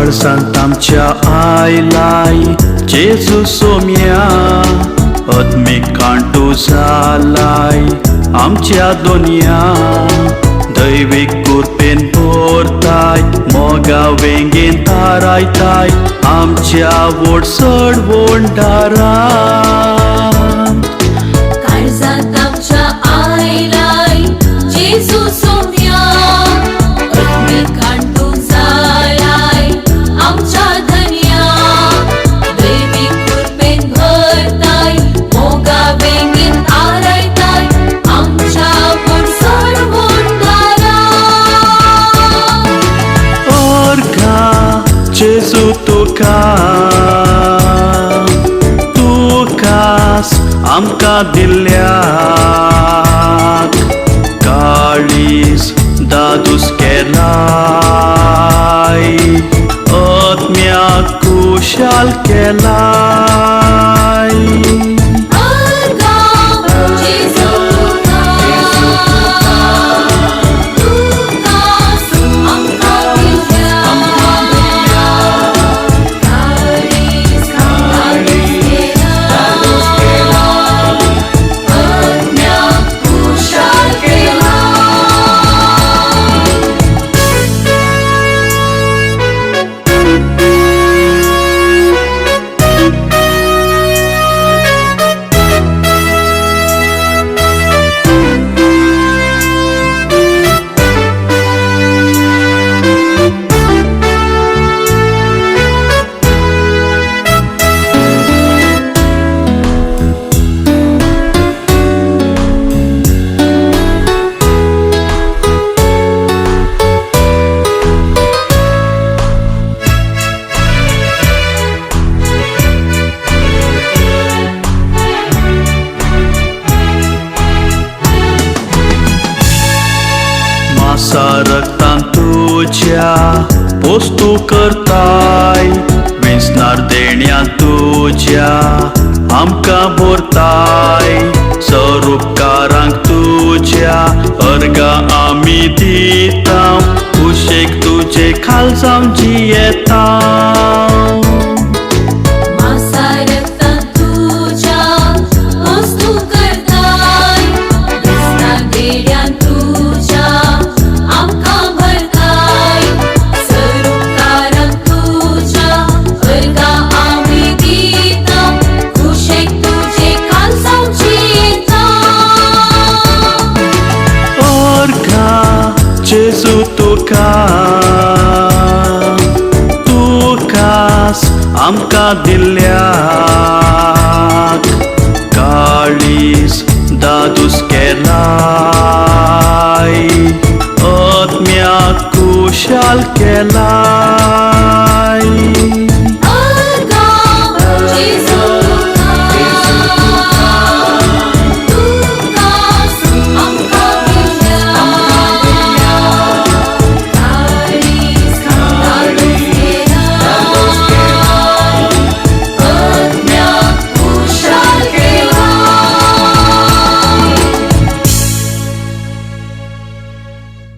काळजांत आमच्या आयलाय जेजू सोम्या अदमेकांड तूं जालाय आमच्या दोनया दैवीक कृपेन भरताय मोगा वेंगेन तारायताय आमच्या व्हडसड वंडारान काळजांत आमच्या आयलाय जेजू सोम्या अदमेकांड तूं जालाय आमच्या धन्या दैवीक कृपेन भरताय मोगा वेंगेन तारायताय आमच्या व्हडसड वंडारान ओर्घा जेजू तुकास आमकां दिल्याक काळीज दादूस केलाय आत्म्याक कुशाल केलाय रक्तान तुझ्या पोस्तू करताय वेंचणार देण्या तुझ्या आमकां भरताय सरूपकारांक तुझ्या अर्गा आमी दिता कुशेक तुजे खालसावन जियेता जेजू तुकास आमकां दिल्याक काळीज दादूस केलाय आत्म्याक कुशाल केलाय